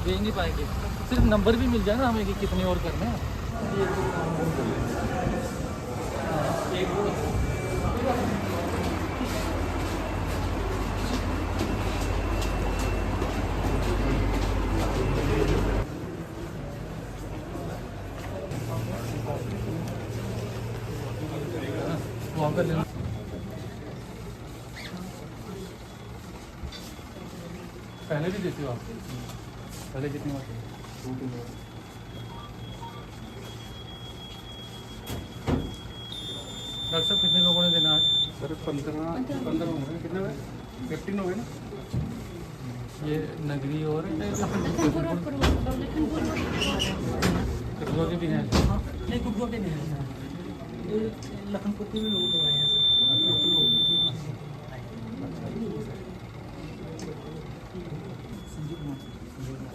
भेज नहीं पाएंगे। सिर्फ नंबर भी मिल जाए ना हमें कि कितने और करने हैं। वहाँ पर लेना पहले भी देते हो आप? पहले कितनी बार? डॉक्टर साहब कितने लोगों ने देना है? सर 15 हो गए, कितने हुए? 15 हो गए ना। ये नगरी और कटुआ के भी हैं? नहीं, कटुआ के नहीं है, ये लखनपुर के भी लोग दवाए हैं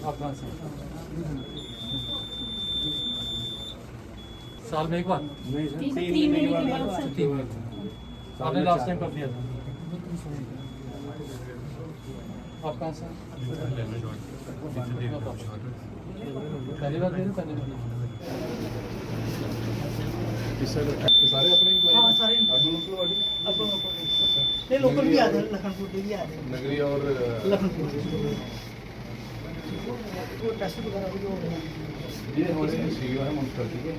आप कहाँ से? साल में एक बार? नहीं सर, 3 महीने के बाद सर। 3 महीने। आपने लास्ट टाइम कर दिया था? आप कहाँ से? पहली बार दे रहे? पहले भी सारे अपने हाँ, सारे नहीं, लोकल भी आ जाए, लखनपुर के भी आ जाए, नगरी और लखनपुर वो टेस्ट वगैरह भी हो रहे हैं। ये हमारे सीईओ है म्यूनसिपैलिटी के,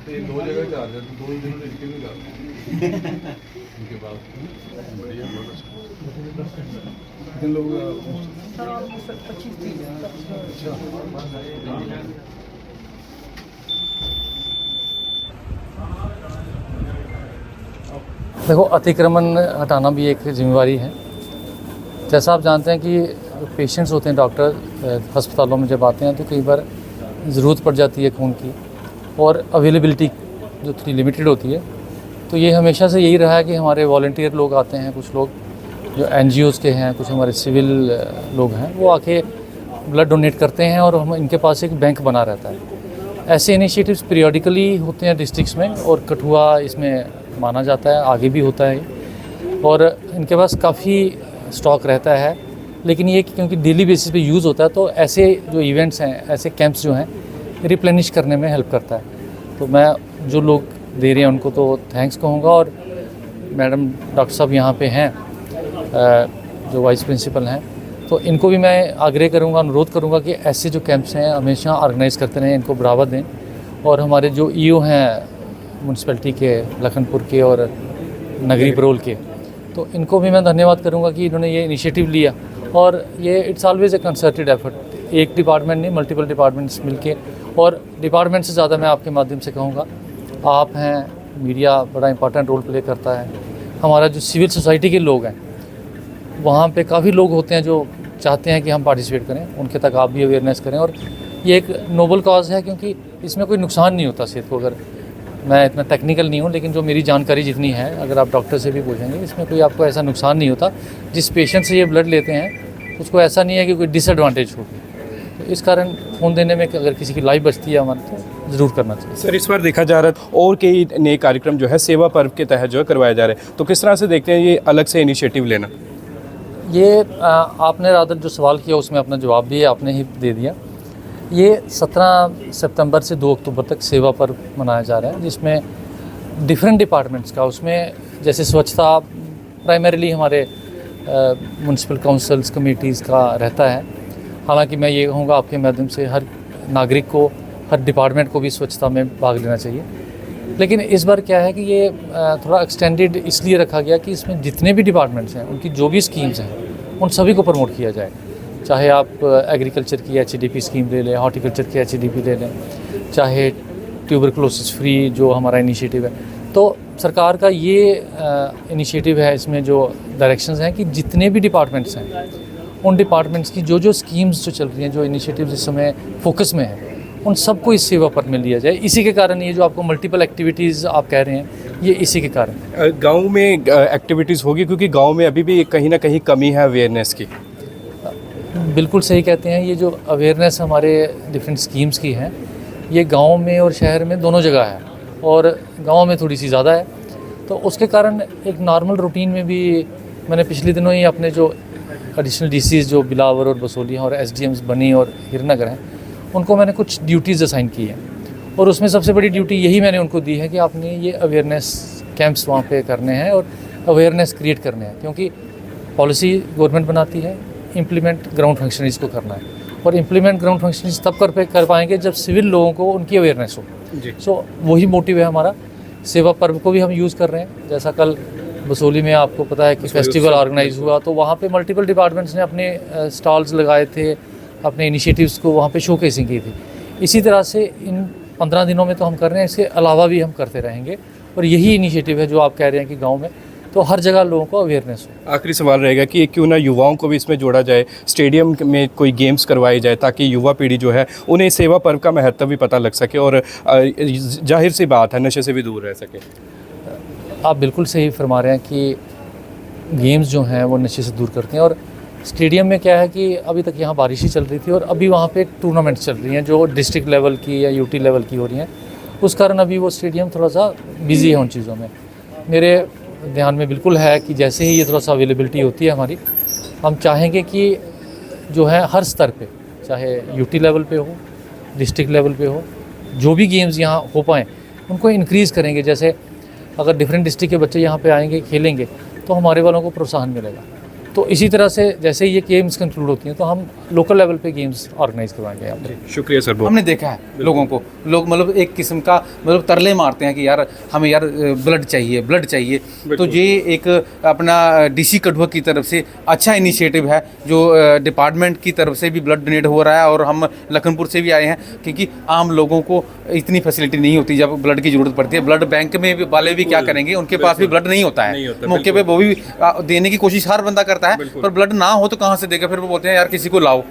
तो ये 2 जगह चार्ज है, तो 2 दिनों में इनके भी कर उनके बाद बढ़िया बहुत अच्छा। कितने लोग? सर ऑलमोस्ट 25-30 है। अच्छा। देखो, अतिक्रमण हटाना भी एक जिम्मेवारी है। जैसा आप जानते हैं कि पेशेंट्स होते हैं, डॉक्टर अस्पतालों में जब आते हैं तो कई बार ज़रूरत पड़ जाती है खून की, और अवेलेबिलिटी जो थोड़ी लिमिटेड होती है। तो ये हमेशा से यही रहा है कि हमारे वॉलंटियर लोग आते हैं, कुछ लोग जो NGOs के हैं, कुछ हमारे सिविल लोग हैं, वो आके ब्लड डोनेट करते हैं और हम इनके पास एक बैंक बना रहता है। ऐसे इनिशिएटिव्स पीरियडिकली होते हैं डिस्ट्रिक्ट्स में, और कठुआ इसमें माना जाता है, आगे भी होता है। और इनके पास काफ़ी स्टॉक रहता है, लेकिन ये क्योंकि डेली बेसिस पे यूज़ होता है, तो ऐसे जो इवेंट्स हैं, ऐसे कैंप्स जो हैं, रिप्लेनिश करने में हेल्प करता है। तो मैं जो लोग दे रहे हैं उनको तो थैंक्स कहूँगा। और मैडम डॉक्टर साहब यहाँ पे हैं, जो वाइस प्रिंसिपल हैं, तो इनको भी मैं आग्रह करूँगा, अनुरोध करूँगा कि ऐसे जो कैंप्स हैं हमेशा ऑर्गेनाइज़ करते रहें, इनको बढ़ावा दें। और हमारे जो EO हैं म्यूनसिपैलिटी के, लखनपुर के और नगरी परोल के, तो इनको भी मैं धन्यवाद करूँगा कि इन्होंने ये इनिशिएटिव लिया। और ये it's always a concerted effort, एक डिपार्टमेंट नहीं, मल्टीपल डिपार्टमेंट्स मिलके। और डिपार्टमेंट से ज़्यादा मैं आपके माध्यम से कहूँगा, आप हैं, मीडिया बड़ा इंपॉर्टेंट रोल प्ले करता है, हमारा जो सिविल सोसाइटी के लोग हैं, वहाँ पे काफ़ी लोग होते हैं जो चाहते हैं कि हम पार्टिसिपेट करें, उनके तक आप भी अवेयरनेस करें। और ये एक नोबल कॉज है, क्योंकि इसमें कोई नुकसान नहीं होता सेहत को। अगर मैं इतना टेक्निकल नहीं हूँ, लेकिन जो मेरी जानकारी जितनी है, अगर आप डॉक्टर से भी पूछेंगे, इसमें कोई आपको ऐसा नुकसान नहीं होता। जिस पेशेंट से ये ब्लड लेते हैं उसको ऐसा नहीं है कि कोई डिसएडवांटेज हो, तो इस कारण खून देने में अगर किसी की लाइफ बचती है हमारे, तो ज़रूर करना चाहिए। सर, इस बार देखा जा रहा है और कई नए कार्यक्रम जो है सेवा पर्व के तहत जो है करवाए जा रहे हैं, तो किस तरह से देखते हैं ये अलग से इनिशिएटिव लेना? ये आपने रादर जो सवाल किया उसमें अपना जवाब भी आपने ही दे दिया। ये 17 सितंबर से 2 अक्टूबर तक सेवा पर्व मनाया जा रहा है, जिसमें डिफरेंट डिपार्टमेंट्स का, उसमें जैसे स्वच्छता प्राइमरीली हमारे म्यूनसिपल काउंसिल्स कमेटीज़ का रहता है। हालांकि मैं ये कहूँगा आपके माध्यम से हर नागरिक को, हर डिपार्टमेंट को भी स्वच्छता में भाग लेना चाहिए। लेकिन इस बार क्या है कि ये थोड़ा एक्सटेंडेड इसलिए रखा गया कि इसमें जितने भी डिपार्टमेंट्स हैं, उनकी जो भी स्कीम्स हैं, उन सभी को प्रमोट किया जाए। चाहे आप एग्रीकल्चर की HDP स्कीम ले लें, हॉर्टिकल्चर की HDP ले लें, चाहे ट्यूबरकुलोसिस फ्री जो हमारा इनिशिएटिव है। तो सरकार का ये इनिशिएटिव है, इसमें जो डायरेक्शंस हैं कि जितने भी डिपार्टमेंट्स हैं, उन डिपार्टमेंट्स की जो स्कीम्स जो चल रही हैं, जो इनिशिएटिव्स इस समय फोकस में हैं, उन सबको इस सेवा पर में लिया जाए। इसी के कारण ये जो आपको मल्टीपल एक्टिविटीज़ आप कह रहे हैं, ये इसी के कारण। गांव में एक्टिविटीज़ होगी, क्योंकि गांव में अभी भी कहीं ना कहीं कमी है अवेयरनेस की। बिल्कुल सही कहते हैं। ये जो अवेयरनेस हमारे डिफरेंट स्कीम्स की है, ये गांव में और शहर में दोनों जगह है, और गांव में थोड़ी सी ज़्यादा है। तो उसके कारण एक नॉर्मल रूटीन में भी मैंने पिछले दिनों ही अपने जो एडिशनल डीसीज जो बिलावर और बसोली हैं और एसडीएम्स बनी और हीरनगर हैं, उनको मैंने कुछ ड्यूटीज़ असाइन की हैं। और उसमें सबसे बड़ी ड्यूटी यही मैंने उनको दी है कि आपने ये अवेयरनेस कैंप्स वहाँ पे करने हैं और अवेयरनेस क्रिएट करने हैं, क्योंकि पॉलिसी गवर्नमेंट बनाती है, इम्प्लीमेंट ग्राउंड फंक्शनरीज को करना है। और इम्प्लीमेंट ग्राउंड फंक्शनरीज तब कर पाएंगे जब सिविल लोगों को उनकी अवेयरनेस हो। सो वही मोटिव है हमारा। सेवा पर्व को भी हम यूज़ कर रहे हैं। जैसा कल बसोली में आपको पता है कि फेस्टिवल ऑर्गेनाइज हुआ, तो वहाँ पे मल्टीपल डिपार्टमेंट्स ने अपने स्टॉल्स लगाए थे, अपने इनिशिएटिव्स को वहाँ पे शोकेसिंग की थी। इसी तरह से इन 15 दिनों में तो हम कर रहे हैं, इसके अलावा भी हम करते रहेंगे। और यही इनिशिएटिव है जो आप कह रहे हैं कि गाँव में तो हर जगह लोगों को अवेयरनेस हो। आखिरी सवाल रहेगा कि क्यों ना युवाओं को भी इसमें जोड़ा जाए, स्टेडियम में कोई गेम्स करवाए जाए, ताकि युवा पीढ़ी जो है उन्हें सेवा पर्व का महत्व भी पता लग सके और जाहिर सी बात है नशे से भी दूर रह सके। आप बिल्कुल सही फरमा रहे हैं कि गेम्स जो हैं वो नशे से दूर करते हैं। और स्टेडियम में क्या है कि अभी तक यहाँ बारिश ही चल रही थी और अभी वहाँ पे टूर्नामेंट चल रही हैं जो डिस्ट्रिक्ट लेवल की या यूटी लेवल की हो रही हैं। उस कारण अभी वो स्टेडियम थोड़ा सा बिजी है उन चीज़ों में। मेरे ध्यान में बिल्कुल है कि जैसे ही ये थोड़ा सा अवेलेबिलिटी होती है हमारी, हम चाहेंगे कि जो है हर स्तर पे, चाहे यूटी लेवल पे हो, डिस्ट्रिक्ट लेवल पे हो, जो भी गेम्स यहाँ हो पाएँ उनको इंक्रीज़ करेंगे। जैसे अगर डिफरेंट डिस्ट्रिक्ट के बच्चे यहाँ पे आएंगे, खेलेंगे, तो हमारे वालों को प्रोत्साहन मिलेगा। तो इसी तरह से जैसे ये गेम्स कंक्लूड होती हैं तो हम लोकल लेवल पे गेम्स ऑर्गेनाइज करवाएंगे यहाँ पे। शुक्रिया सर। हमने देखा है लोगों को, लोग मतलब एक किस्म का मतलब तरले मारते हैं कि यार हमें यार ब्लड चाहिए। तो ये एक अपना डीसी कठुआ की तरफ से अच्छा इनिशिएटिव है जो डिपार्टमेंट की तरफ से भी ब्लड डोनेट हो रहा है। और हम लखनपुर से भी आए हैं क्योंकि आम लोगों को इतनी फैसिलिटी नहीं होती जब ब्लड की ज़रूरत पड़ती है। ब्लड बैंक में भी वाले भी क्या करेंगे, उनके पास भी ब्लड नहीं होता है मौके पे, वो भी देने की कोशिश हर बंदा करता है, पर ब्लड ना हो तो कहाँ से देगा। फिर वो बोलते हैं यार किसी को लाओ,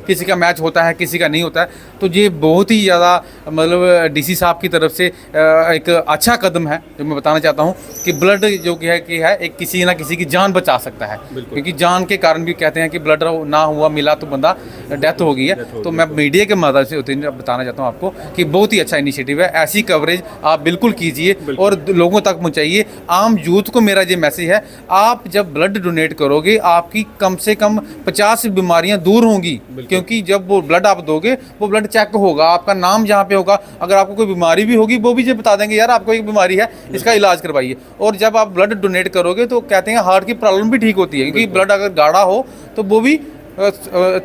किसी का मैच होता है, किसी का नहीं होता है। तो ये बहुत ही ज़्यादा मतलब डीसी साहब की तरफ से एक अच्छा कदम है जो मैं बताना चाहता हूँ कि ब्लड जो कि है एक किसी ना किसी की जान बचा सकता है। क्योंकि जान के कारण भी कहते हैं कि ब्लड ना हुआ मिला तो बंदा डेथ हो गई है। तो मैं मीडिया के माध्यम से बताना चाहता हूँ आपको कि बहुत ही अच्छा इनिशिएटिव है। ऐसी कवरेज आप बिल्कुल कीजिए और लोगों तक पहुँचाइए। आम यूथ को मेरा ये मैसेज है, आप जब ब्लड डोनेट करोगे आपकी कम से कम 50 बीमारियां दूर होंगी। क्योंकि जब वो ब्लड आप दोगे, वो ब्लड चेक होगा, आपका नाम जहाँ पे होगा, अगर आपको कोई बीमारी भी होगी वो भी ये बता देंगे यार आपको एक बीमारी है, इसका इलाज करवाइए। और जब आप ब्लड डोनेट करोगे तो कहते हैं हार्ट की प्रॉब्लम भी ठीक होती है, क्योंकि ब्लड अगर गाढ़ा हो तो वो भी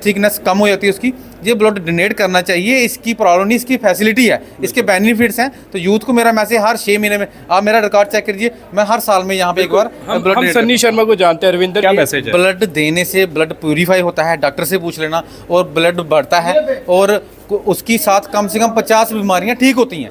थिकनेस कम हो जाती है उसकी। ये ब्लड डोनेट करना चाहिए, इसकी प्रॉब्लम नहीं, इसकी फैसिलिटी है, इसके बेनिफिट्स हैं। तो यूथ को मेरा मैसेज, हर 6 महीने में आप मेरा रिकॉर्ड चेक कीजिए, मैं हर साल में यहाँ पे एक बार ब्लड हम सन्नी शर्मा को जानते हैं, रविंदर क्या मैसेज है? ब्लड देने से ब्लड प्यूरीफाई होता है, डॉक्टर से पूछ लेना, और ब्लड बढ़ता है और उसकी साथ कम से कम 50 बीमारियां ठीक होती हैं।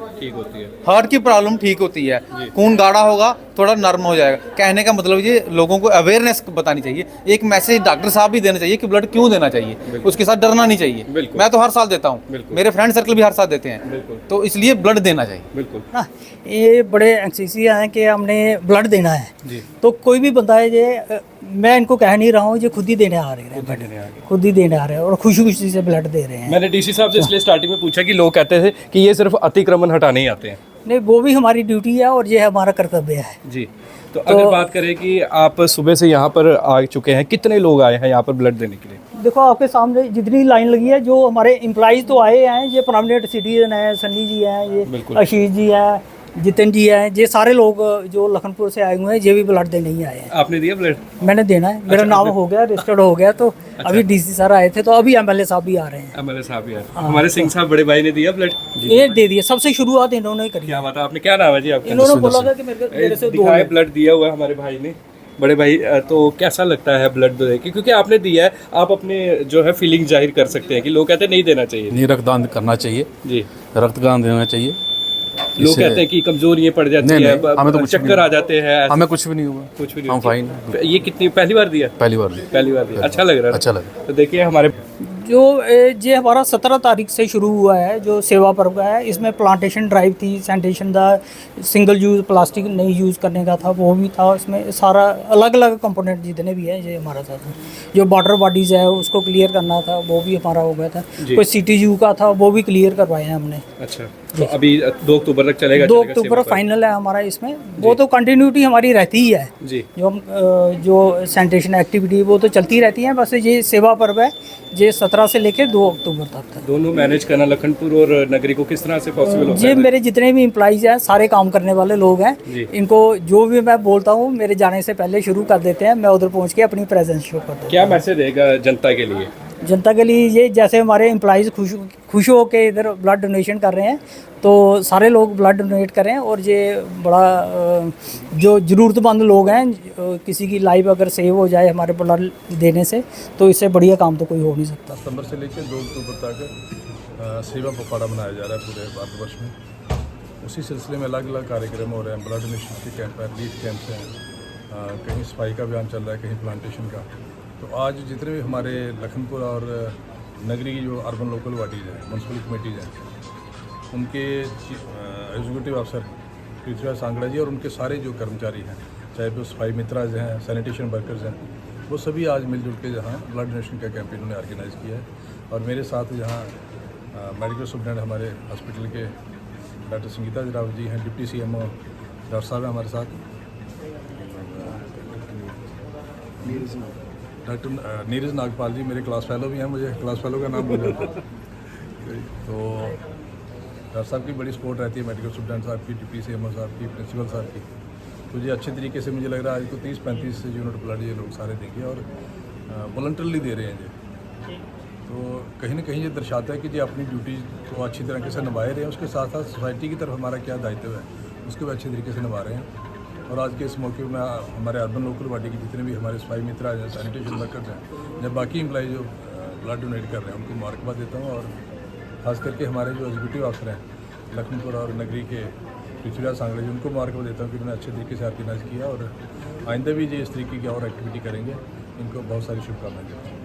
हार्ट की प्रॉब्लम ठीक होती है, खून गाढ़ा होगा, थोड़ा नर्म हो जाएगा। कहने का मतलब ये लोगों को अवेयरनेस बतानी चाहिए। एक मैसेज डॉक्टर साहब भी देना चाहिए कि ब्लड क्यों देना चाहिए, उसके साथ डरना नहीं चाहिए। मैं तो हर साल देता हूँ, मेरे फ्रेंड सर्कल भी हर साल देते हैं, तो इसलिए ब्लड देना चाहिए। बिल्कुल ये बड़े एंक्सियस हैं कि हमने ब्लड देना है। तो कोई भी बंदा है ये, मैं इनको कह नहीं रहा हूँ, ये खुद ही देने आ रहे हैं, खुद ही देने आ रहे हैं और खुशी खुशी से ब्लड दे रहे हैं। मैंने डीसी साहब से इसलिए स्टार्टिंग में पूछा कि लोग कहते थे कि ये सिर्फ अतिक्रमण हटाने ही आते हैं। नहीं, वो भी हमारी ड्यूटी है और ये हमारा कर्तव्य है जी। तो अगर बात करें कि आप सुबह से यहाँ पर आ चुके हैं, कितने लोग आए हैं यहाँ पर ब्लड देने के लिए? देखो आपके सामने जितनी लाइन लगी है, जो हमारे एम्प्लॉइज तो आए हैं, ये परमानेंट सिटीजन है, सन्नी जी हैं, ये आशीष जी हैं, जितिन जी हैं, ये सारे लोग जो लखनपुर से आए हुए हैं, ये भी ब्लड देने ही आए हैं। आपने दिया ब्लड? मैंने देना है, मेरा नाम हो गया, रजिस्टर्ड हो गया। तो अभी डीसी सर आए थे, तो अभी एमएलए साहब भी आ रहे हैं। एमएलए साहब भी आ रहे हैं। हमारे सिंह साहब बड़े भाई ने दिया ब्लड? ये दे दिया, सबसे शुरुआत इन्होंने करी। क्या बात है, आपने क्या नाम है जी आपका? इन्होंने बोला था कि मेरे से दो दिखाए ब्लड दिया हुआ है हमारे भाई ने, बड़े भाई। तो कैसा लगता है ब्लड दे के? क्योंकि आपने दिया है, आप अपने जो है फीलिंग जाहिर कर सकते हैं कि लोग कहते हैं नहीं देना चाहिए। नहीं, रक्तदान करना चाहिए जी, रक्तदान देना चाहिए। लोग कहते हैं कि कमजोरियां पड़ जाती है, हमें तो चक्कर आ जाते हैं। हमें कुछ भी नहीं हुआ, कुछ भी नहीं, हम फाइन। ये कितनी पहली बार दिया? पहली बार दिया। अच्छा लग रहा है? अच्छा लगा। तो देखिए हमारे जो ये हमारा 17 तारीख से शुरू हुआ है जो सेवा पर्व का है, इसमें प्लांटेशन ड्राइव थी, सैनिटेशन का, सिंगल यूज़ प्लास्टिक नहीं यूज़ करने का था, वो भी था। इसमें सारा अलग अलग कंपोनेंट जितने भी हैं ये हमारा था। जो वाटर बॉडीज़ है उसको क्लियर करना था, वो भी हमारा हो गया था। कोई CTU का था, वो भी क्लियर करवाए हैं हमने। अच्छा। तो अभी 2 अक्टूबर तक चलेगा? 2 अक्टूबर फाइनल है हमारा इसमें। वो तो कंटिन्यूटी हमारी रहती ही है जी। जो हम जो सैनिटेशन एक्टिविटी वो तो चलती रहती है, बस ये सेवा पर्व है ये 17 से लेकर 2 अक्टूबर तक है। दोनों मैनेज करना लखनपुर और नगरी को किस तरह से पॉसिबल होता ये है? मेरे जितने भी एम्प्लॉइज हैं सारे काम करने वाले लोग हैं, जी। इनको जो भी मैं बोलता हूँ मेरे जाने से पहले शुरू कर देते हैं, मैं उधर पहुँच के अपनी प्रेजेंस शो करता हूँ। क्या मैसेज देगा जनता के लिए? जनता के लिए ये जैसे हमारे एम्प्लॉइज़ खुश हो के इधर ब्लड डोनेशन कर रहे हैं, तो सारे लोग ब्लड डोनेट करें। और ये बड़ा जो ज़रूरतमंद लोग हैं, किसी की लाइफ अगर सेव हो जाए हमारे ब्लड देने से, तो इससे बढ़िया काम तो कोई हो नहीं सकता। सितंबर से लेकर 2 अक्टूबर तक सेवा पखवाड़ा मनाया जा रहा है पूरे भारतवर्ष में। उसी सिलसिले में अलग अलग कार्यक्रम हो रहे हैं। ब्लड डोनेशन के कैंप हैं, रिलीफ कैंप्स हैं, कहीं सफाई का अभियान चल रहा है, कहीं प्लांटेशन का। तो आज जितने भी हमारे लखनपुर और नगरी की जो अर्बन लोकल बॉडीज़ हैं, म्यूनसिपल कमेटीज़ हैं, उनके एग्जीक्यूटिव अफसर पृथ्वीराज सांगड़ा जी और उनके सारे जो कर्मचारी हैं, चाहे वो सफाई मित्राज हैं, सैनिटेशन वर्कर्स हैं, वो सभी आज मिलजुल के जहाँ ब्लड डोनेशन का कैंप इन्होंने ऑर्गेनाइज़ किया है। और मेरे साथ यहाँ मेडिकल सुप्रिटेंडेंट हमारे हॉस्पिटल के डॉक्टर संगीता राव जी हैं, डिप्टी CMO डॉक्टर साहब हैं हमारे साथ, डॉक्टर नीरज नागपाल जी मेरे क्लास फेलो भी हैं, मुझे क्लास फेलो का नाम भूल जाता है। तो डॉक्टर साहब की बड़ी सपोर्ट रहती है, मेडिकल स्टूडेंट साहब की, डिप्टी CMO साहब की, प्रिंसिपल साहब की। तो ये अच्छे तरीके से मुझे लग रहा है आज तो 30-35 यूनिट ब्लड ये लोग सारे देंगे और वॉलंटरली दे रहे हैं ये। तो कहीं ना कहीं ये दर्शाता है कि ये अपनी ड्यूटी को अच्छी तरीके से निभाए रहे हैं, उसके साथ साथ सोसाइटी की तरफ हमारा क्या दायित्व है उसको भी अच्छे तरीके से निभा रहे हैं। और आज के इस मौके में हमारे अर्बन लोकल बॉडी के जितने भी हमारे सफाई मित्र हैं, सैनिटेशन वर्कर्स हैं, या बाकी एम्प्लॉई जो ब्लड डोनेट कर रहे हैं, उनको मुबारकबाद देता हूँ। और ख़ास करके हमारे जो एग्जीक्यूटिव अफसर हैं लखनपुर और नगरी के पृथ्वीराज सांगड़ा जी, उनको मुबारकबाद देता हूँ कि उन्होंने अच्छे तरीके से ऑर्गेनाइज़ किया और आइंदा भी ये इस तरीके की और एक्टिविटी करेंगे। इनको बहुत सारी शुभकामनाएं देता हूँ।